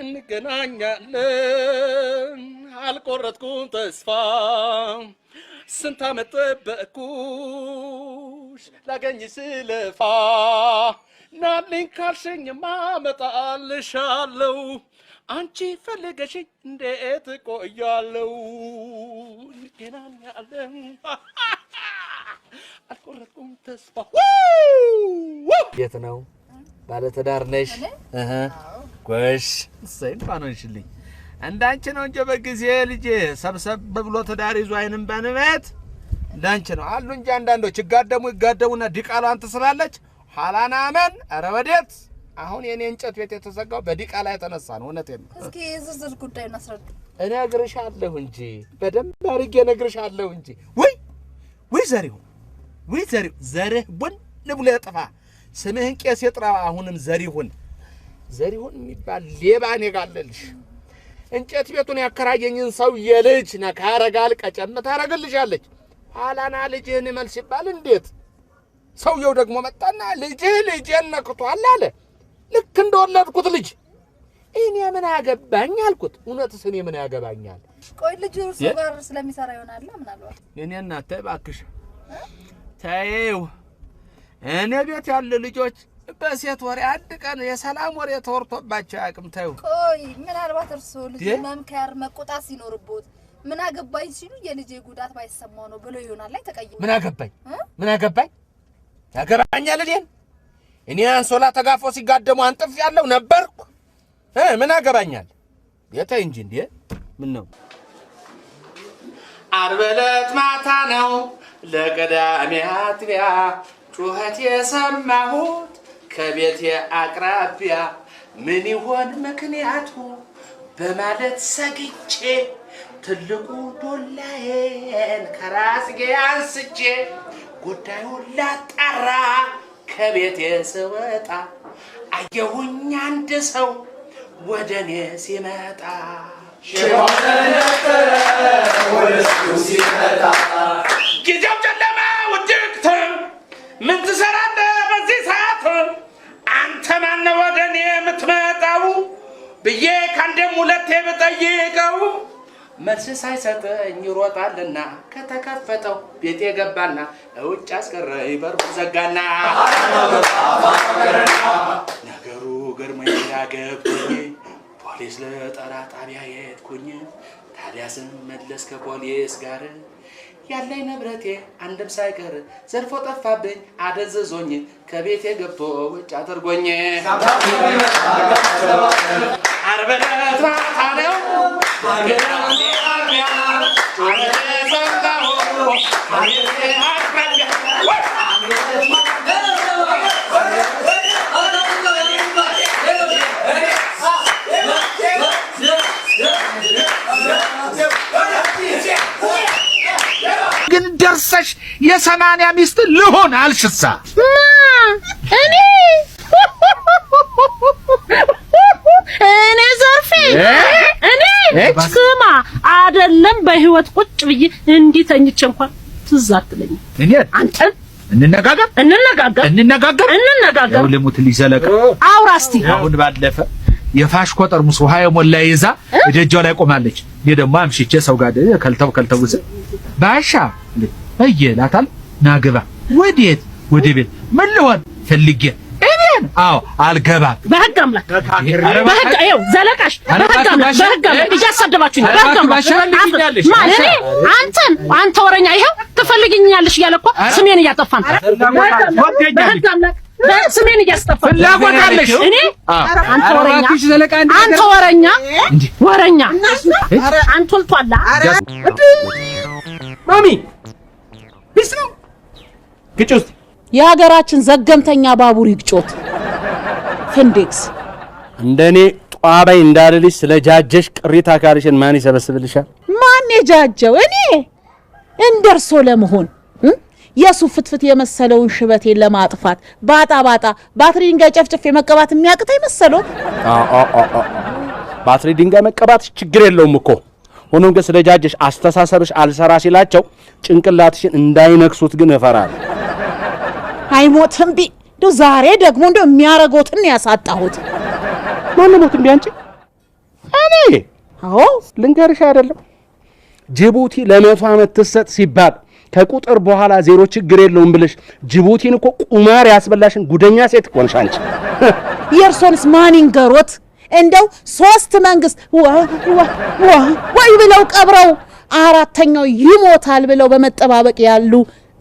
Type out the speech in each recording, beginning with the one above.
እንገናኛለን አልቆረጥኩም ተስፋ ስንት ዓመት ጠበቅኩሽ ላገኝ ስለፋ ናልኝ ካልሽኝማ እመጣልሻለሁ አንቺ ፈልገሽኝ እንዴት እቆያለሁ እንገናኛለን አልቆረጥኩም ተስፋ የት ነው ባለ ትዳር ነሽ ጎሽ እንኳን ሆንሽልኝ እንዳንቺ ነው እንጂ በጊዜ ልጄ ሰብሰብ ብሎ ትዳር ይዞ አይንም ባንበት እንዳንቺ ነው አሉ እንጂ አንዳንዶች ይጋደሙና ዲቃላን ትስላለች ሐላና አመን ኧረ ወዴት አሁን የኔ እንጨት ቤት የተዘጋው በዲቃላ የተነሳ ነው እውነቴን ነው እስኪ ዝርዝር ጉዳዩን አስረዱ እኔ አግርሻለሁ እንጂ በደንብ አድርጌ ነግርሻለሁ እንጂ ወይ ዘርህ ቡን ብሎ ያጠፋ ስምህን ቄስ ይጥራ አሁንም ዘሪሁን የሚባል ሌባ ነጋለልሽ እንጨት ቤቱን ያከራየኝን ሰው የልጅ ነካረጋል ቀጨም ታረጋልሻለች ሐላና ልጅህን መልስ ይባል እንዴት ሰውየው ደግሞ መጣና ልጄን ነክቷል አለ ልክ እንደወለድኩት ልጅ እኔ ምን አገባኝ አልኩት እውነትስ እኔ ምን ያገባኛል ቆይ ልጅ እርሱ ጋር ስለሚሰራ ይሆናል ምናልባት እኔ እናቴ ባክሽ ታየው እኔ ቤት ያለ ልጆች በሴት ወሬ አንድ ቀን የሰላም ወሬ ተወርቶባቸው ያቅም ታዩ ቆይ ምናልባት እርሱ ልጅ መምከር መቆጣት ሲኖርበት ምን አገባኝ ሲሉ የልጄ ጉዳት ባይሰማው ነው ብሎ ይሆናል ላይ ተቀይሞ ምን አገባኝ ያገባኛል እኔ አንሶላ ተጋፎ ሲጋደሙ አንጥፍ ያለው ነበርኩ ምን አገባኛል የታይ እንጂ እንዴ ምን ነው ዓርብ ዕለት ማታ ነው ለቀዳሜ አጥቢያ ጩኸት የሰማሁት ከቤቴ አቅራቢያ ምን ይሆን ምክንያቱ በማለት ሰግቼ ትልቁ ዶላዬን ከራስጌ አንስቼ ጉዳዩን ላጣራ ከቤቴ ስወጣ አየሁኝ አንድ ሰው ወደኔ ሲመጣ ጊዜው ጨለማ ውድቅት ምን ትሰራለህ በዚህ ሰዓት አንተ ማነው ወደኔ የምትመጣው ብዬ ካንደም ሁለቴ ብጠይቀው መልስ ሳይሰጠኝ ይሮጣልና ከተከፈተው ቤቴ ገባና እውጭ አስቀረኝ በሩን ዘጋና ነገሩ ገርሞኝ ያገብኩኝ ፖሊስ ለጠራ ጣቢያ የሄድኩኝ ታዲያ ስመለስ ከፖሊስ ጋር ያለኝ ንብረቴ አንድም ሳይቀር ዘርፎ ጠፋብኝ አደዘዞኝ ከቤቴ ገብቶ ውጭ አድርጎኝ ዓርብ ዕለት ማታ ነው ግን ደርሰሽ የሰማንያ ሚስት ልሆን አልሽሳ እኔ ዘርፌ ስማ አይደለም በህይወት ቁጭ ብዬ እንዲህ ተኝቼ እንኳን ትዝ አትለኝ እኔ አንተን እንነጋገር ያው ለሞት ሊዘለቅ አውራስቲ አሁን ባለፈ የፋሽኮ ጠርሙስ ውሃ የሞላ ይዛ እደጃው ላይ ቆማለች እኔ ደግሞ አምሽቼ ሰው ጋር ከልተው ባሻ እየላታል ናግባ ወዴት ወደ ቤት ምን ልሆን ፈልጌ እኔን አልገባም በህግ አምላክ በህግ ይኸው ዘለቃሽ በህግ አምላክ እያሳደባችሁኝ በህግ አምላክ ማለት አንተ ወረኛ ይኸው ትፈልጊኛለሽ እያለ እኮ ስሜን እያጠፋን በህግ አምላክ ስሜን እያስጠፋን ላቆታለሽ እኔ አንተ ወረኛ አንቶልቷላ ማሚ ቢስ ነው ግጭት የሀገራችን ዘገምተኛ ባቡር ይግጮት ፍንዴክስ እንደኔ ጧባይ እንዳልልሽ ስለጃጀሽ ቅሪታ አካልሽን ማን ይሰበስብልሻል ማን የጃጀው እኔ እንደርሶ ለመሆን የሱ ፍትፍት የመሰለውን ሽበቴን ለማጥፋት ባጣ ባትሪ ድንጋይ ጨፍጨፍ መቀባት የሚያቅተኝ መሰለው ባትሪ ድንጋይ መቀባት ችግር የለውም እኮ ሆኖም ግን ስለጃጀሽ አስተሳሰብሽ አልሰራ ሲላቸው ጭንቅላትሽን እንዳይነክሱት ግን እፈራለሁ አይሞትም ዛሬ ደግሞ እንደው የሚያረጋውትን ያሳጣሁት ማን ሞት እንዴ አንቺ እኔ አዎ ልንገርሽ አይደለም ጅቡቲ ለ100 ዓመት ትሰጥ ሲባል ከቁጥር በኋላ ዜሮ ችግር የለውም ብለሽ ጅቡቲን እኮ ቁማር ያስበላሽን ጉደኛ ሴት እኮ ነሽ አንቺ። የእርሶንስ ማን ይንገሮት? እንደው 3 መንግስት ወይ ብለው ቀብረው 4ኛው ይሞታል ብለው በመጠባበቅ ያሉ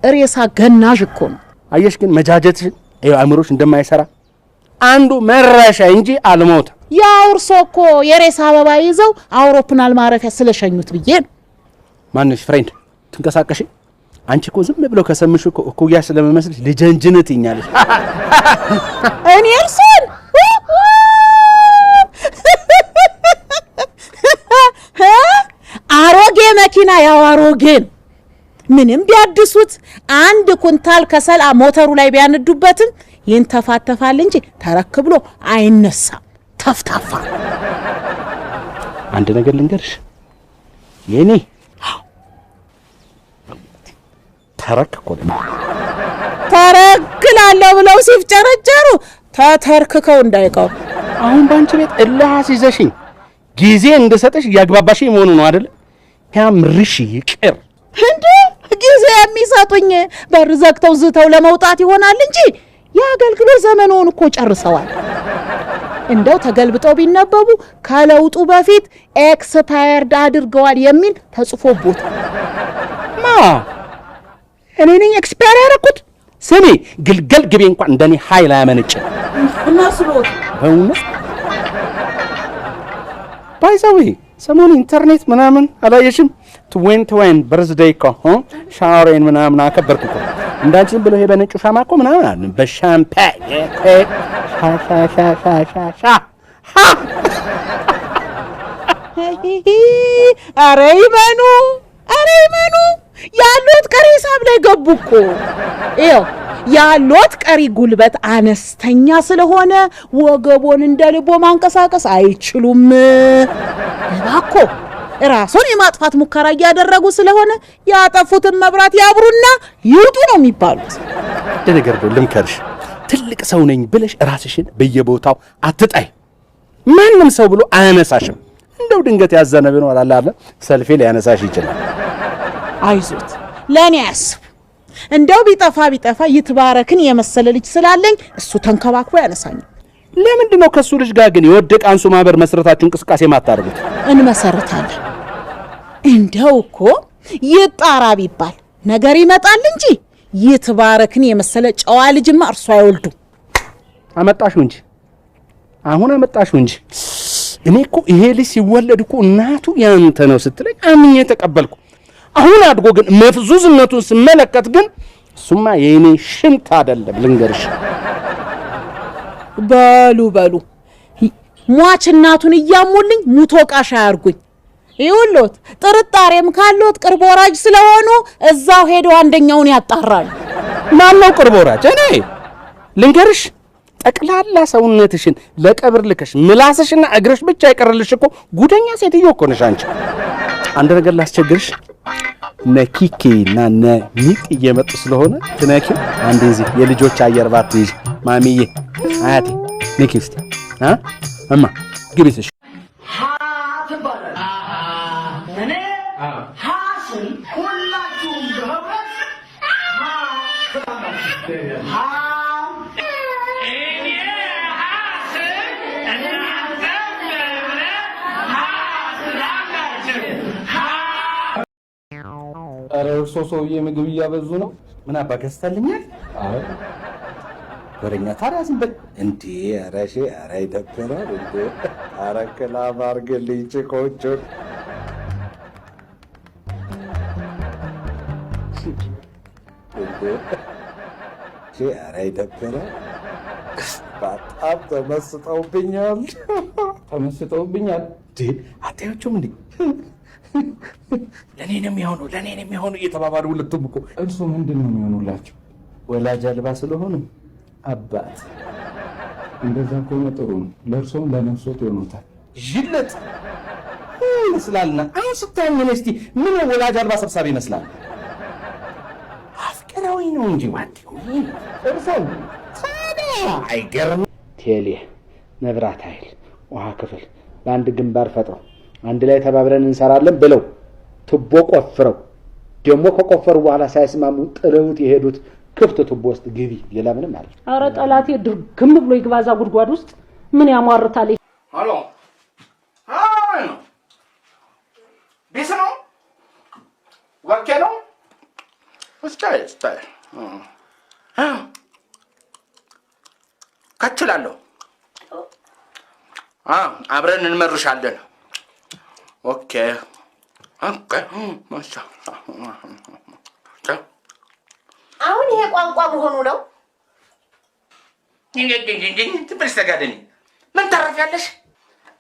ሬሳ ገናዥ እኮ ነው። አየሽ ግን መጃጀትሽን አእምሮሽ እንደማይሰራ አንዱ መረሻ እንጂ አልሞት። ያው እርሶ እኮ የሬሳ አበባ ይዘው አውሮፕላን ማረፊያ ስለሸኙት ብዬ ነው። ማንሽ ፍሬንድ ትንቀሳቀሽ? አንቺ እኮ ዝም ብለው ከሰምሽ እኮ እኩያሽ ስለመመስልሽ ልጀንጅነት ይኛለሽ። እኔ እርሶን አሮጌ መኪና ያው አሮጌን ምንም ቢያድሱት 1 ኩንታል ከሰል ሞተሩ ላይ ቢያነዱበትም ይንተፋተፋል እንጂ ተረክ ብሎ አይነሳም። ተፍታፋ። አንድ ነገር ልንገርሽ የኔ ተረክ እኮ ነው። ተረክላለሁ ብለው ሲፍጨረጨሩ ተተርክከው እንዳይቀሩ። አሁን ባንቺ ቤት እልህ አስይዘሽኝ ጊዜ እንድሰጥሽ ያግባባሽኝ መሆኑ ነው አይደል? ያምርሽ ይቅር እንዴ ጊዜ የሚሰጡኝ በር ዘግተው ዝተው ለመውጣት ይሆናል እንጂ የአገልግሎት ዘመኑን እኮ ጨርሰዋል። እንደው ተገልብጠው ቢነበቡ ከለውጡ በፊት ኤክስፓየርድ አድርገዋል የሚል ተጽፎቦት። ማ እኔ ነኝ ኤክስፓየር ያደረኩት? ስሚ ግልገል ግቤ እንኳን እንደኔ ኃይል አያመነጭም መስሎት። በእውነት ባይዛዊ ሰሞኑን ኢንተርኔት ምናምን አላየሽም? 2020 በርዝዴይ እኮ ሻወሬን ምናምን አከበርኩ እኮ እንዳንቺም ብሎ ይሄ በነጩ ሻማ እኮ ምናምን አለ በሻምፓኝ ኧረ ይመኑ ያሉት ቀሪ ሂሳብ ላይ ገቡ እኮ። ይኸው ያሉት ቀሪ ጉልበት አነስተኛ ስለሆነ ወገቦን እንደ ልቦ ማንቀሳቀስ አይችሉም። እባክዎ ራሱን የማጥፋት ሙከራ እያደረጉ ስለሆነ ያጠፉትን መብራት ያብሩና ይውጡ ነው የሚባሉት። ለነገር ነው ልምከርሽ፣ ትልቅ ሰው ነኝ ብለሽ ራስሽን በየቦታው አትጣይ። ማንም ሰው ብሎ አያነሳሽም። እንደው ድንገት ያዘነ ቢኖር አላለ ሰልፌ ሊያነሳሽ ይችላል። አይዞት ለኔ ያስቡ። እንደው ቢጠፋ ይትባረክን የመሰለ ልጅ ስላለኝ እሱ ተንከባክቦ ያነሳኛል። ለምንድን ነው ከሱ ልጅ ጋር ግን የወደቀ አንሱ ማህበር መስረታችሁ እንቅስቃሴ ማታደርጉት? እንመሰርታለን። እንደው እኮ ይጣራ ቢባል ነገር ይመጣል እንጂ ይትባረክን የመሰለ ጨዋ ልጅማ እርሱ አይወልዱ። አመጣሽው እንጂ አሁን አመጣሽው እንጂ እኔ እኮ ይሄ ልጅ ሲወለድ እኮ እናቱ ያንተ ነው ስትለኝ አምኜ ተቀበልኩ። አሁን አድጎ ግን መፍዙዝነቱን ስመለከት ግን እሱማ የኔ ሽንት አይደለም ልንገርሽ። በሉ ሟች እናቱን እያሙልኝ ሙቶ ቃሻ ያርጉኝ። ይውሎት ጥርጣሬም ካሎት ቅርብ ወራጅ ስለሆኑ እዛው ሄደው አንደኛውን ያጣራሉ። ማን ነው ቅርብ ወራጅ? እኔ ልንገርሽ ጠቅላላ ሰውነትሽን ለቀብር ልከሽ ምላስሽና እግርሽ ብቻ ይቀርልሽ እኮ ጉደኛ ሴትዮ እኮ ነሽ አንቺ። አንድ ነገር ላስቸግርሽ፣ ነኪኬና ነሚቅ እየመጡ ስለሆነ ትነኪ አንዴ እዚህ የልጆች አየር ባትይዥ ማሚዬ አያቴ ነኪ እስቲ እማ ግቢስሽ እኔ ሀስን ሁላችሁም በህብረት ኧረ እርሶ ሰውዬ ምግብ እያበዙ ነው። ምን አባ ገዝተልኛል? አይ ወረኛ ታዲያ ዝም በል እንዴ! ኧረ እሺ፣ ኧረ ይደብራል እንዴ! ኧረ ክላም አድርግልኝ ጭቆቹን እንዴ! እሺ፣ ኧረ ይደብራል። በጣም ተመስጠውብኛል እንዴ! አታያቸውም እንዴ? ለኔ ነው የሚሆኑ እየተባባሉ ሁለቱም እኮ። እርሱ ምንድን ነው የሚሆኑላቸው? ወላጅ አልባ ስለሆኑ አባት። እንደዛ ከሆነ ጥሩ ነው። ለእርሶም ለነፍሶት ይሆኑታል። ይለት ይመስላልና አሁን ስታይ ምን እስቲ ምን ወላጅ አልባ ሰብሳቢ ይመስላል? አፍቀራዊ ነው እንጂ ዋንቲው እርሶ ታዲያ አይገርም። ቴሌ፣ መብራት ኃይል፣ ውሃ ክፍል፣ በአንድ ግንባር ፈጥረው አንድ ላይ ተባብረን እንሰራለን ብለው ቱቦ ቆፍረው ደግሞ ከቆፈሩ በኋላ ሳይስማሙ ጥለውት የሄዱት ክፍት ቱቦ ውስጥ ግቢ ሌላ ምንም አለ። ኧረ ጠላቴ ድርግም ብሎ ይግባዛ ጉድጓድ ውስጥ ምን ያሟርታል? ሄሎ አይ ነው ቢስ ነው ወኬ ነው ስታይ ከችላለሁ አብረን እንመርሻለን። ኦኬ ኦኬ ማሻ አሁን ይሄ ቋንቋ መሆኑ ነው። ትበስተጋደኒ ምን ታረፊያለሽ?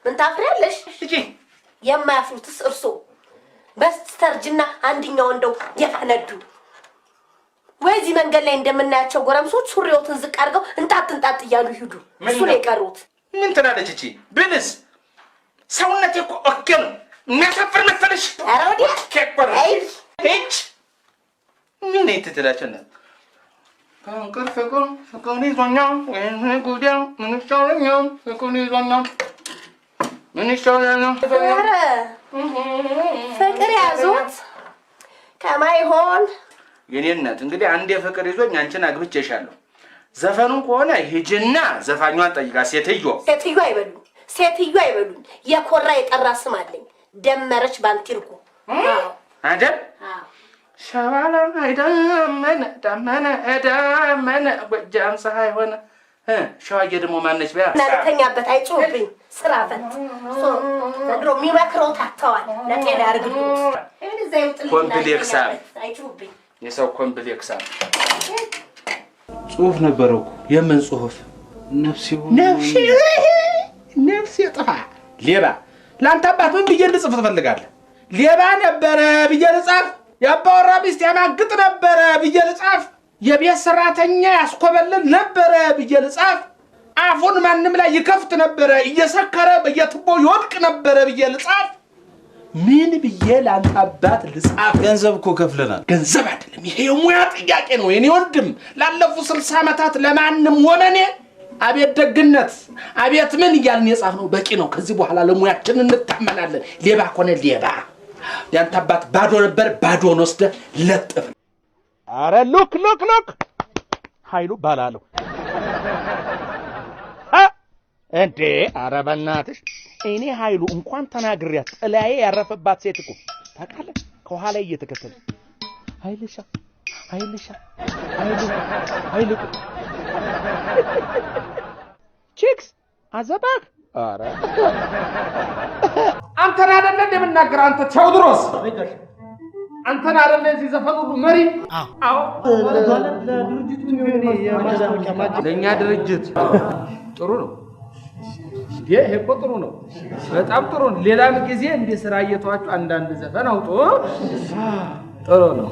ምን ታፍሪያለሽ? እጂ የማያፍሩትስ እርሶ በስተርጅና አንድኛው እንደው የፈነዱ ወይዚህ መንገድ ላይ እንደምናያቸው ጎረምሶች ሱሪዎትን ዝቅ አድርገው እንጣጥ እያሉ ይሄዱ። እሱ ነው የቀሩት። ምን ትላለች እቺ ብልስ? ሰውነቴ እኮ ኦኬ ነው። የሚያሳፍር መሰለሽ? ኧረ ወዲያ ከቆረ እች ምን ትላለች? ፍቅር ይዞኛል ወይኔ ጉዴ ምን ይሻለኛል? ፍቅር ይዞኛል ምን ይሻለኛል? ኧረ ፍቅር ያዞት ከማይሆን የኔ እናት እንግዲህ አንዴ ፍቅር ይዞኝ አንቺን አግብቼሻለሁ። ዘፈኑ ከሆነ ሂጂና ዘፋኟን ጠይቃ። ሴትዮ አይበሉኝ የኮራ የጠራ ስም አለኝ። ደመረች ባንቲርኩ አይደል? ሸዋላ አይደመነ ጎጃም ፀሐይ ሆነ። ሸዋዬ ደግሞ ማነች? በያ እናንተኛበት አይጮህብኝ። ስራ ፈት ዘንድሮ የሚመክረው ታተዋል። ለጤና ያርግልኝ። ኮምፕሌክሳ አይጮህብኝ። የሰው ኮምፕሌክሳ ጽሁፍ ነበረው። የምን ጽሁፍ? ነፍሴ ጥፋ ሌባ። ለአንተ አባት ምን ብዬ ልጽፍ ትፈልጋለህ? ሌባ ነበረ ብዬ ልጻፍ? የአባወራ ሚስት ያማግጥ ነበረ ብዬ ልጻፍ? የቤት ሰራተኛ ያስኮበልል ነበረ ብዬ ልጻፍ? አፉን ማንም ላይ ይከፍት ነበረ፣ እየሰከረ በየቱቦ ይወድቅ ነበረ ብዬ ልጻፍ? ምን ብዬ ለአንተ አባት ልጻፍ? ገንዘብ እኮ ከፍለናል። ገንዘብ አይደለም፣ ይሄ የሙያ ጥያቄ ነው የኔ ወንድም። ላለፉት 60 ዓመታት ለማንም ወመኔ አቤት ደግነት አቤት ምን እያልን የጻፍነው በቂ ነው። ከዚህ በኋላ ለሙያችን እንታመናለን። ሌባ ኮነ ሌባ። ያንተ አባት ባዶ ነበር፣ ባዶን ወስደህ ለጥፍ። አረ ሉክ ኃይሉ ባላለሁ እንዴ! አረ በእናትሽ እኔ ኃይሉ እንኳን ተናግሪያት ጥላዬ ያረፈባት ሴት እኮ ታውቃለህ፣ ከኋላ እየተከተለ ኃይልሻ ቺክስ አዘባክ። አረ አንተን አይደለ እንደምናገር አንተ ቴዎድሮስ፣ አንተን አይደለ እዚህ ዘፈን ሁሉ መሪ? አዎ ለእኛ ድርጅት ጥሩ ነው። ይሄ እኮ ጥሩ ነው፣ በጣም ጥሩ ነው። ሌላም ጊዜ እንደ ስራ እየተዋችሁ አንዳንድ ዘፈን አውጡ። ጥሩ ነው።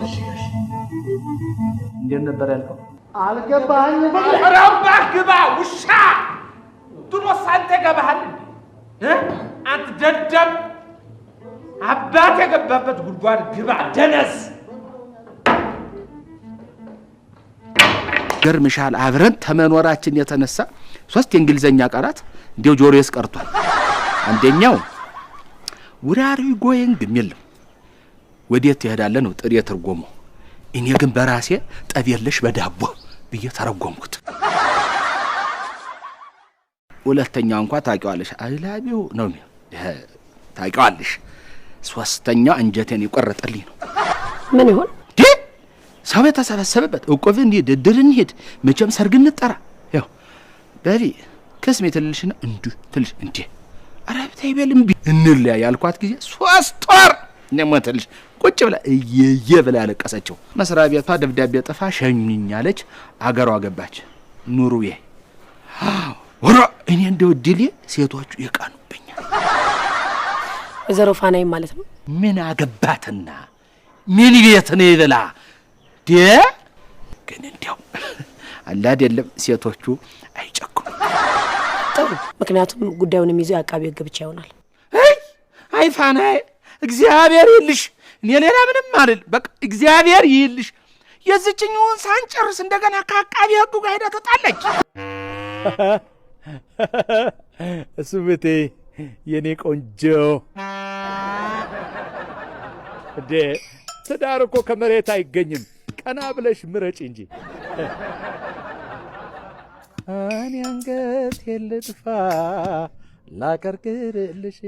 እንዴት ነበር ያልከው? አልገባኝም። ረባህ ግባ ውሻ። ድሮስ አንተ ገባሃል አንተ ደደብ። አባት የገባበት ጉድጓድ ግባ ደነስ። ገርምሻል። አብረን ተመኖራችን የተነሳ 3 የእንግሊዘኛ ቃላት እንዲው ጆሮዬስ ቀርቷል። አንደኛው ውራሪ ጎይንግ የሚል ነው። ወዴት ትሄዳለህ ነው ጥሬ ትርጉሙ። እኔ ግን በራሴ ጠብየለሽ በዳቦ ብዬ ተረጎምኩት። ሁለተኛው እንኳን ታውቂዋለሽ አይላቢው ነው ታውቂዋለሽ። ሶስተኛው አንጀቴን ይቆረጥልኝ ነው። ምን ይሆን? ሰው የተሰበሰበበት እቆብ እንሂድ፣ እድር እንሂድ፣ መቼም ሰርግ እንጠራ። ያው በቢ ከስሜ ትልልሽና እንዱ ትልሽ እንዴ አረብታ ይበልም ቢ እንለያ ያልኳት ጊዜ 3 ወር ነሞተልሽ ቁጭ ብላ እየየ ብላ ያለቀሰችው። መስሪያ ቤቷ ደብዳቤ ጥፋ ሸኝኛለች። አገሯ ገባች። ኑሩዬ ወራ እኔ እንደው ድሌ ሴቶቹ ይቃኑብኛል። ወይዘሮ ፋናይ ማለት ነው። ምን አገባትና ምን ቤት ነው ይብላ ግን እንዲያው አላ አይደለም ሴቶቹ አይጨኩም። ጥሩ፣ ምክንያቱም ጉዳዩን የሚይዘው አቃቤ ሕግ ብቻ ይሆናል። አይ ፋናይ እግዚአብሔር ይልሽ፣ እኔ ሌላ ምንም አይደል። በቃ እግዚአብሔር ይልሽ። የዝጭኙን ሳንጨርስ እንደገና ከአቃቤ ሕጉ ጋር ሄዳ ተጣላች። እሱ ቤቴ የኔ ቆንጆ እንዴ ትዳር እኮ ከመሬት አይገኝም። ቀና ብለሽ ምረጭ እንጂ። እኔ አንገቴን ልጥፋ ላቀርቅርልሽ።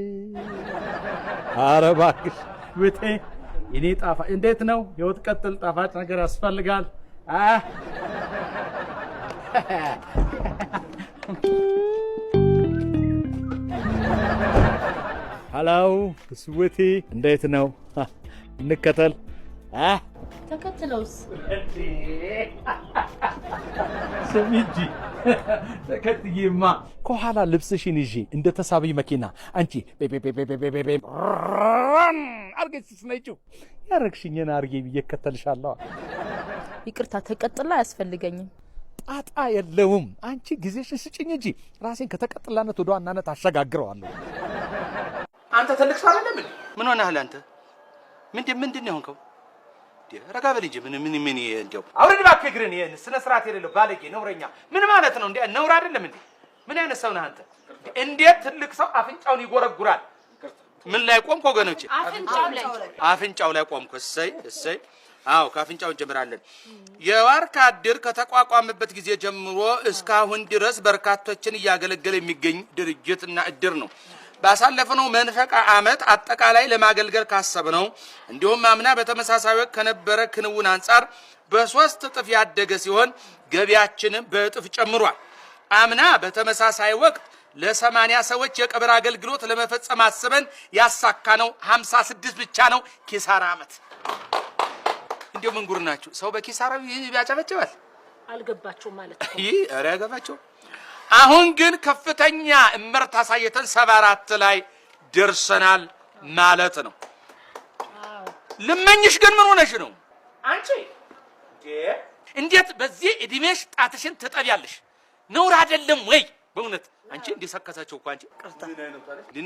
ኧረ እባክሽ ውቴ የኔ ጣፋጭ እንዴት ነው ህይወት? ቀጥል። ጣፋጭ ነገር ያስፈልጋል። ሄሎ ስዊቲ እንዴት ነው? እንከተል። ተከትለውስ ስሚ እንጂ ተከትዬማ ከኋላ ልብስሽን ይዤ እንደ ተሳቢ መኪና አንቺ አርገሽ ስትነጪው ያረግሽኝን አርጌ ብዬ እከተልሻለሁ። ይቅርታ ተቀጥላ አያስፈልገኝም። ጣጣ የለውም። አንቺ ጊዜሽን ስጭኝ እንጂ ራሴን ከተቀጥላነት ወደ ዋናነት አሸጋግረዋለሁ። አንተ ትልቅ ሰው አይደለም እንዴ? ምን ሆነሃል አንተ? ምንድን ነው የሆንከው? ረጋ በል እንጂ ምን እንደው አውርድ እባክህ እግርህን። ይሄን ስነ ስርዓት የሌለው ባለጌ ነውረኛ ምን ማለት ነው እንዴ? ነውር አይደለም እንዴ? ምን አይነት ሰው ነህ አንተ? እንዴት ትልቅ ሰው አፍንጫውን ይጎረጉራል? ምን ላይ ቆምክ ወገኖቼ? አፍንጫው ላይ ቆምኩ። እሰይ አዎ ከአፍንጫው እንጀምራለን። የዋርካ እድር ከተቋቋመበት ጊዜ ጀምሮ እስካሁን ድረስ በርካቶችን እያገለገለ የሚገኝ ድርጅትና እድር ነው። ባሳለፈነው መንፈቅ ዓመት አጠቃላይ ለማገልገል ካሰብነው እንዲሁም አምና በተመሳሳይ ወቅት ከነበረ ክንውን አንጻር በ3 እጥፍ ያደገ ሲሆን ገቢያችንም በእጥፍ ጨምሯል። አምና በተመሳሳይ ወቅት ለ80 ሰዎች የቀብር አገልግሎት ለመፈጸም አስበን ያሳካነው 56 ብቻ ነው። ኪሳራ ዓመት። እንዴው ምን ጉር ናችሁ? ሰው በኪሳራው ያጨበጭባል። አልገባቸው ማለት ነው። ኧረ ያገባቸው። አሁን ግን ከፍተኛ እምርታ አሳይተን 74 ላይ ደርሰናል ማለት ነው። ልመኝሽ ግን ምን ሆነሽ ነው አንቺ? እንዴት በዚህ እድሜሽ ጣትሽን ትጠቢያለሽ? ነውር አይደለም ወይ? በእውነት አንቺ እንዲሰከታቸው እኮ አንቺ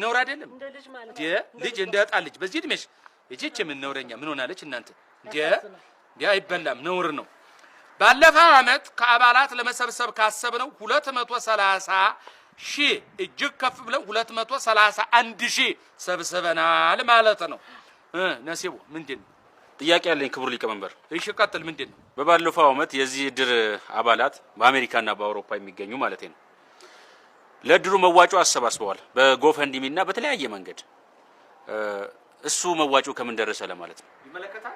ነውር አይደለም እንደ ልጅ ማለት ልጅ እንደ ዕጣ ልጅ በዚህ እድሜሽ እቺ ምን ነውረኛ ምን ሆናለች እናንተ? እንዴ አይበላም፣ ነውር ነው። ባለፈው ዓመት ከአባላት ለመሰብሰብ ካሰብነው 230 ሺህ እጅግ ከፍ ብለው 231 ሺህ ሰብስበናል ማለት ነው። ነሲቡ ምንድን ነው? ጥያቄ ያለኝ ክቡር ሊቀመንበር። እሺ ቀጥል። ምንድን ነው? በባለፈው ዓመት የዚህ እድር አባላት በአሜሪካና በአውሮፓ የሚገኙ ማለት ነው ለእድሩ መዋጮ አሰባስበዋል በጎፈንዲሚና በተለያየ መንገድ። እሱ መዋጮ ከምን ደረሰ ለማለት ነው። ይመለከታል?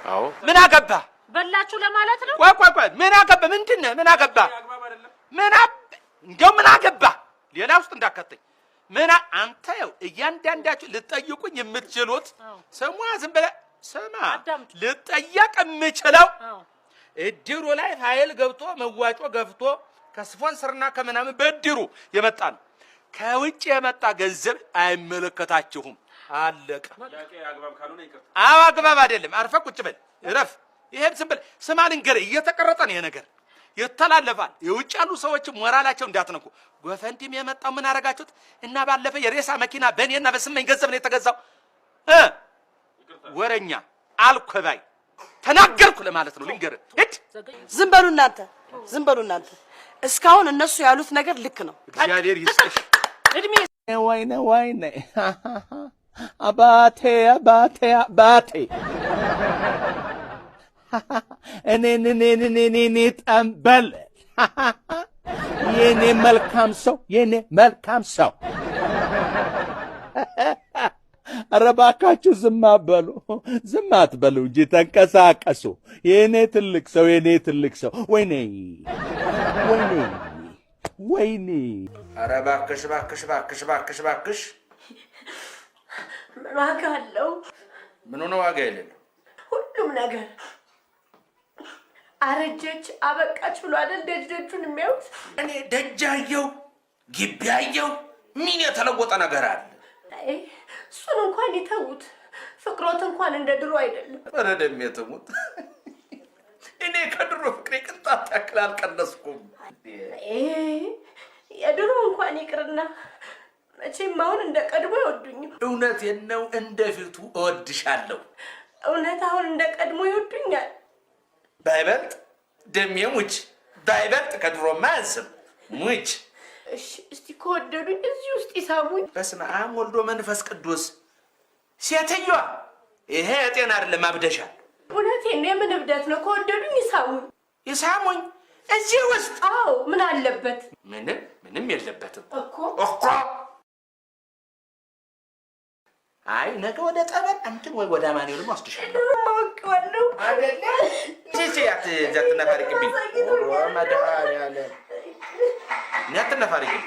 አዎ። ምን አገባ በላችሁ ለማለት ነው። ቆይ ምን አገባ? ምንድን ነው? ምን አገባ? እንደው ምን አገባ? ሌላ ውስጥ እንዳከተኝ ምን አንተ ያው እያንዳንዳችሁ ልጠይቁኝ የምትችሉት ስሟ ዝም ብለህ ስማ። ልጠየቅ የምችለው እድሩ ላይ ፋይል ገብቶ መዋጮ ገፍቶ ከስፖንሰርና ከምናምን በእድሩ የመጣ ነው። ከውጭ የመጣ ገንዘብ አይመለከታችሁም። አለቀ። አዎ አግባብ አይደለም። አርፈህ ቁጭ በል እረፍ። ይሄም ዝም ብለህ ስማ ልንገርህ፣ እየተቀረጠ ነው ይሄ ነገር ይተላለፋል። የውጭ ያሉ ሰዎች ሞራላቸው እንዳትነኩ። ጎፈንዲም የመጣው ምን አረጋችሁት? እና ባለፈ የሬሳ መኪና በእኔና በስመኝ ገንዘብ ነው የተገዛው። ወረኛ አልኮባይ ተናገርኩ ለማለት ነው። ልንገርህ ሂድ። ዝም በሉ እናንተ፣ ዝም በሉ እናንተ። እስካሁን እነሱ ያሉት ነገር ልክ ነው። እግዚአብሔር ይስጥሽ። እድሜ ወይኔ አባቴ እኔ ጠንበል የኔ መልካም ሰው ኧረ እባካችሁ ዝም አትበሉ እንጂ ተንቀሳቀሱ። የኔ ትልቅ ሰው ወይኔ ኧረ እባክሽ ምን ዋጋ አለው? ምን ሆነ ዋጋ የሌለው ሁሉም ነገር አረጀች አበቃች ብሎ አይደል ደጆቹን የሚያዩት? እኔ ደጃየው ግቢያየው ምን የተለወጠ ነገር አለ? እሱን እንኳን ይተውት። ፍቅሮት እንኳን እንደ ድሮ አይደለም። ኧረ ደሜ ትሙት። እኔ ከድሮ ፍቅሬ ቅንጣት ያክል አልቀነስኩም። የድሮ እንኳን ይቅርና መቼም አሁን እንደ ቀድሞ አይወዱኝም። እውነቴን ነው፣ እንደፊቱ እወድሻለሁ። እውነት አሁን እንደ ቀድሞ ይወዱኛል? ባይበልጥ ደሜ ሙች፣ ባይበልጥ ከድሮማ አያንስም። ሙች እሺ እስቲ ከወደዱኝ እዚህ ውስጥ ይሳሙኝ። በስመ አብ ወልዶ መንፈስ ቅዱስ። ሴትዮዋ ይሄ የጤና አይደለም አብደሻል። እውነቴን ነው። የምን እብደት ነው? ከወደዱኝ ይሳሙኝ። ይሳሙኝ እዚህ ውስጥ? አዎ ምን አለበት? ምንም የለበትም እኮ። አይ ነገ ወደ ጠበል አንተን ወይ ወደ አማኑኤል ወስድሻለሁ። አውቀዋለሁ አይደለ? አትነፋርቅብኝ። መድኃኒዓለም አትነፋርቅብኝ።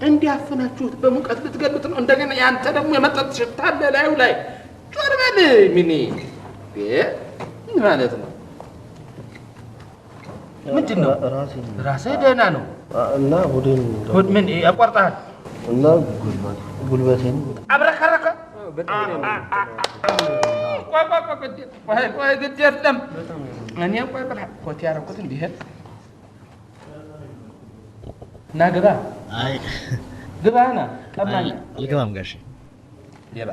እንዲያፍናችሁት በሙቀት ልትገሉት ነው። እንደገና ያንተ ደግሞ የመጠጥ ሽታ አለ ላዩ ላይ። ጮር በል ሚኒ ማለት ነው። ምንድን ነው? ራስህ ደህና ነው እና ሆዴን ምን ያቋርጣል? እና ጉልበቴን አብረከረከ። ቆይ ግድ የለም እኔ ቆይ ብላ ኮት ያደረኩት እንዲህ እና ግባ። አይ ግባ ና ቀማኝ አልገባም ጋሼ። ይባ